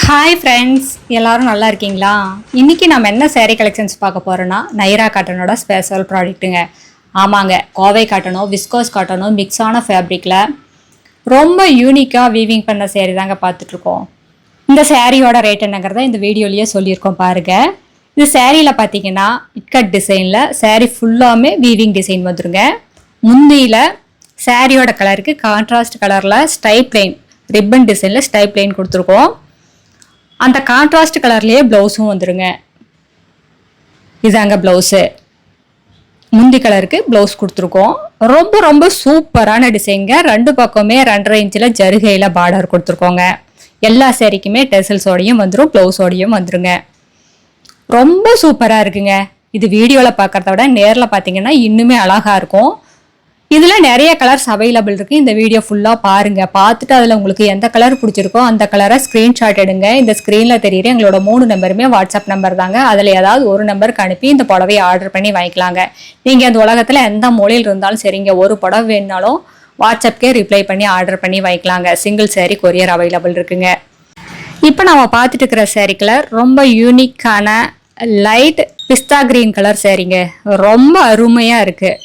Hi friends, எல்லாரும் நல்லா இருக்கீங்களா? இன்றைக்கி நம்ம என்ன சேரீ கலெக்ஷன்ஸ் பார்க்க போகிறோன்னா நைரா காட்டனோட ஸ்பெஷல் ப்ராடக்ட்டுங்க. ஆமாங்க, கோவை காட்டனோ விஸ்கோஸ் காட்டனோ மிக்ஸான ஃபேப்ரிக்கில் ரொம்ப யூனிக்காக வீவிங் பண்ண சேரீ தாங்க பார்த்துட்ருக்கோம். இந்த சேரீயோட ரேட் என்னங்கிறத இந்த வீடியோலேயே சொல்லியிருக்கோம் பாருங்கள். இந்த சேரீயில் பார்த்தீங்கன்னா இட்கட் டிசைனில் சேரீ ஃபுல்லாமே வீவிங் டிசைன் வந்துடுங்க. முந்தியில் சேரீயோட கலருக்கு கான்ட்ராஸ்ட் கலரில் ஸ்டைப் லைன் ரிப்பன் டிசைனில் ஸ்டைப் லைன் கொடுத்துருக்கோம். அந்த கான்ட்ராஸ்ட் கலர்லேயே ப்ளவுஸும் வந்துடுங்க. இதாங்க ப்ளவுஸு, முந்தி கலருக்கு ப்ளவுஸ் கொடுத்துருக்கோம். ரொம்ப ரொம்ப சூப்பரான டிசைனுங்க. ரெண்டு பக்கமே 2.5 இன்ச்சில் ஜருகையில் பார்டர் கொடுத்துருக்கோங்க. எல்லா சேரீக்குமே டெசல்ஸோடையும் வந்துடும், ப்ளவுஸோடையும் வந்துடுங்க. ரொம்ப சூப்பராக இருக்குங்க. இது வீடியோவில் பார்க்குறத விட நேரில் பார்த்தீங்கன்னா இன்னுமே அழகாக இருக்கும். இதில் நிறைய கலர்ஸ் அவைலபிள் இருக்குது. இந்த வீடியோ ஃபுல்லாக பாருங்கள். பார்த்துட்டு அதில் உங்களுக்கு எந்த கலர் பிடிச்சிருக்கோ அந்த கலரை ஸ்க்ரீன்ஷாட் எடுங்க. இந்த ஸ்க்ரீனில் தெரியுற எங்களோட 3 நம்பருமே வாட்ஸ்அப் நம்பர் தாங்க. அதில் ஏதாவது ஒரு நம்பருக்கு அனுப்பி இந்த புடவையை ஆர்டர் பண்ணி வாங்கிக்கலாங்க. நீங்கள் அந்த உலகத்தில் எந்த மூலையில் இருந்தாலும் சரிங்க, ஒரு புடவை வேணுனாலும் வாட்ஸ்அப்கே ரிப்ளை பண்ணி ஆர்டர் பண்ணி வாங்கிக்கலாங்க. சிங்கிள் சேரீ கொரியர் அவைலபிள் இருக்குங்க. இப்போ நம்ம பார்த்துட்டு இருக்கிற சேரீ கலர் ரொம்ப யூனிக்கான லைட் பிஸ்தா கிரீன் கலர் சேரீங்க. ரொம்ப அருமையாக இருக்குது.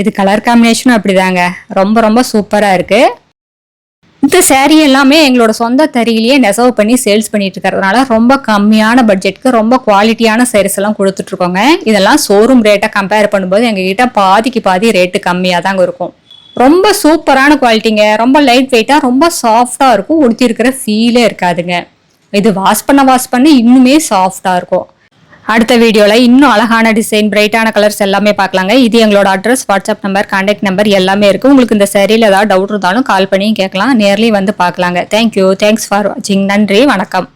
இது கலர் காம்பினேஷனும் அப்படிதாங்க, ரொம்ப ரொம்ப சூப்பராக இருக்குது. இந்த சேரீ எல்லாமே எங்களோட சொந்த தறியிலேயே நெசவு பண்ணி சேல்ஸ் பண்ணிட்டு இருக்கிறதுனால ரொம்ப கம்மியான பட்ஜெட்டுக்கு ரொம்ப குவாலிட்டியான சேரீஸ் எல்லாம் கொடுத்துட்ருக்கோங்க. இதெல்லாம் ஷோரூம் ரேட்டை கம்பேர் பண்ணும்போது எங்ககிட்ட பாதிக்கு பாதி ரேட்டு கம்மியாக தாங்க இருக்கும். ரொம்ப சூப்பரான குவாலிட்டிங்க. ரொம்ப லைட் வெயிட்டாக ரொம்ப சாஃப்டாக இருக்கும். உடுத்தி இருக்கிற ஃபீலே இருக்காதுங்க. இது வாஷ் பண்ண இன்னுமே சாஃப்டாக இருக்கும். அடுத்த வீடியோவில் இன்னும் அழகான டிசைன் பிரைட்டான கலர்ஸ் எல்லாமே பார்க்கலாங்க. இது எங்களோட address, WhatsApp number, contact number எல்லாமே இருக்குது. உங்களுக்கு இந்த சேரீயில் ஏதாவது டவுட் இருந்தாலும் கால் பண்ணி கேட்கலாம். நேர்லேயும் வந்து பார்க்கலாங்க. தேங்க்யூ, தேங்க்ஸ் ஃபார் வாட்சிங். நன்றி, வணக்கம்.